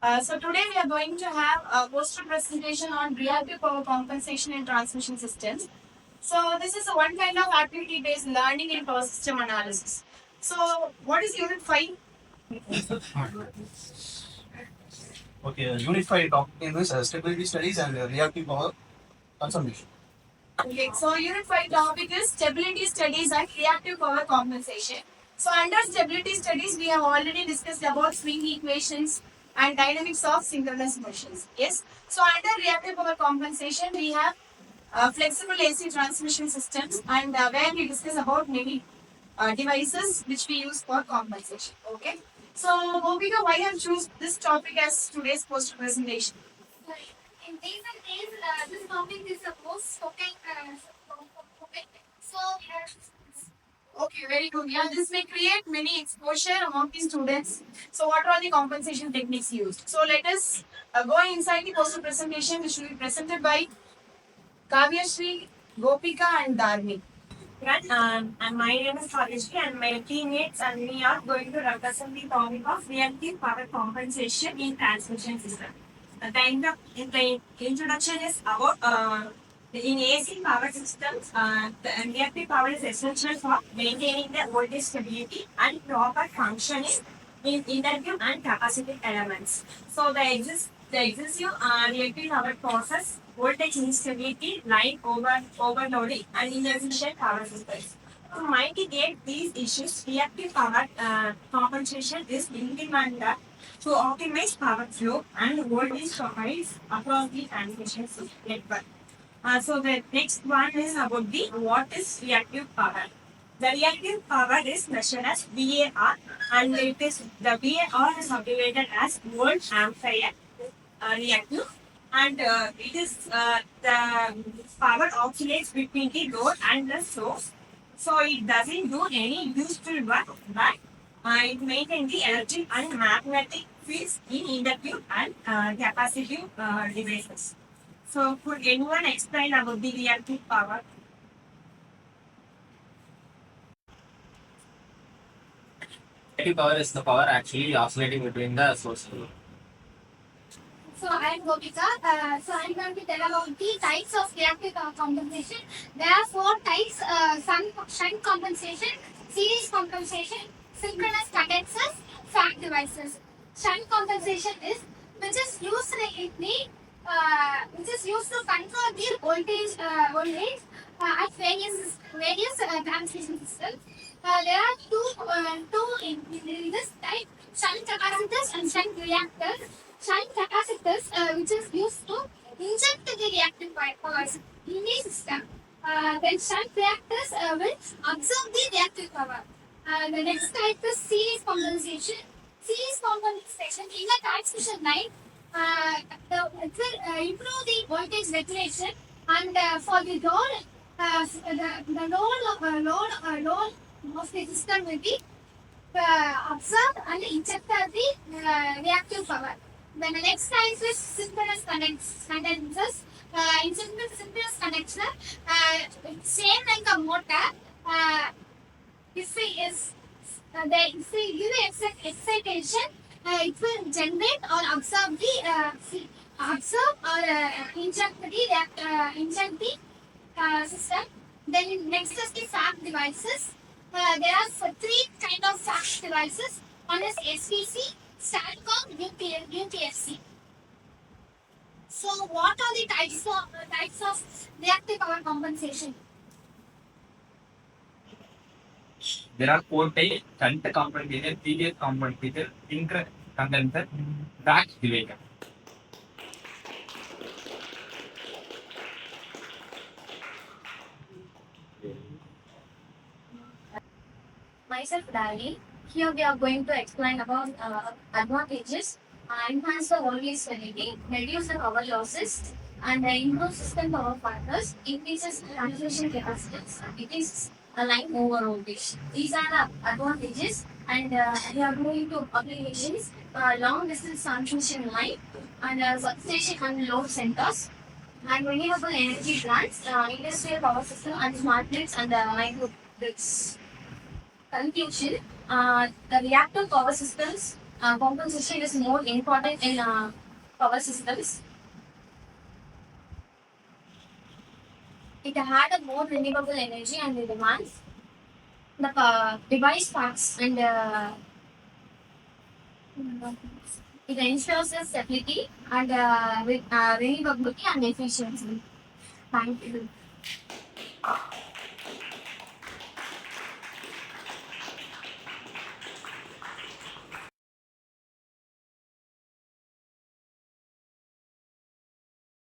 So today we are going to have a poster presentation on reactive power compensation in transmission systems. So this is a one kind of activity-based learning in power system analysis. So what is Unit 5? Okay, Unit 5 topic in this stability studies and reactive power consumption. Okay, so Unit 5 topic is stability studies and reactive power compensation. So under stability studies, we have already discussed about swing equations and dynamics of synchronous motions. Yes. So under reactive power compensation, we have flexible AC transmission systems and where we discuss about many devices which we use for compensation. Okay. So Bobika, why have choose this topic as today's poster presentation? In recent days, this topic is the most spoken topic. So, okay, very good. Yeah, this may create many exposure among the students. So, what are the compensation techniques used? So, let us go inside the poster presentation, which will be presented by Kavya Shri, Gopika, and Dharmi. And my name is Kavishri and my teammates and we are going to represent the topic of reactive power compensation in transmission system. The introduction is about in AC power systems, the reactive power is essential for maintaining the voltage stability and proper functioning in inductive and capacitive elements. So the excessive reactive power causes voltage instability, line overloading, and inefficient power supplies. To mitigate these issues, reactive power compensation is implemented to optimize power flow and voltage profiles across the transmission network. So the next one is about the what is reactive power. The reactive power is measured as VAR and it is the VAR is abbreviated as volt ampere reactive and it is the power oscillates between the load and the source. So it doesn't do any useful work, but it maintains the electric and magnetic fields in inductive and capacitive devices. So could anyone explain about the reactive power? Reactive power is the power actually oscillating between the source. So I am Gopika. I'm going to tell about the types of reactive power compensation. There are four types: shunt compensation, series compensation, synchronous condensers, fact devices. Shunt compensation is which is used in the which is used to control the voltage at various transmission systems. There are two in this type: shunt capacitors and shunt reactors. Shunt capacitors, which is used to inject the reactive powers in the system. Then shunt reactors will absorb the reactive power. The next type is series compensation. Series compensation in a transmission line, it will improve the voltage regulation and for the load, the load of the system will be absorb and inject the reactive power. Then the next type is synchronous condensers. In synchronous condenser, same like a motor. Uh, if we give excitation, it will generate or absorb the inject the system. Then next is the fact devices. There are three kind of fact devices. One is SPC, STATCOM, UPFC. So what are the types of reactive power compensation? There are four types: shunt compensator, series compensator, synchronous condenser, batch divider. Myself, Dali. Here we are going to explain about advantages, enhance the voltage stability, reduce the power losses, and improve system power factors, increases transmission capacitance, decreases a line over voltage. These are the advantages, and we are going to applications, long distance transmission line, and substation and load centers, and renewable energy plants, industrial power system, and smart grids and micro grids. Conclusion, the reactive power systems compensation is more important in power systems. It had a more renewable energy and the demands. The device parts and it ensures the stability and renewability and efficiency. Thank you.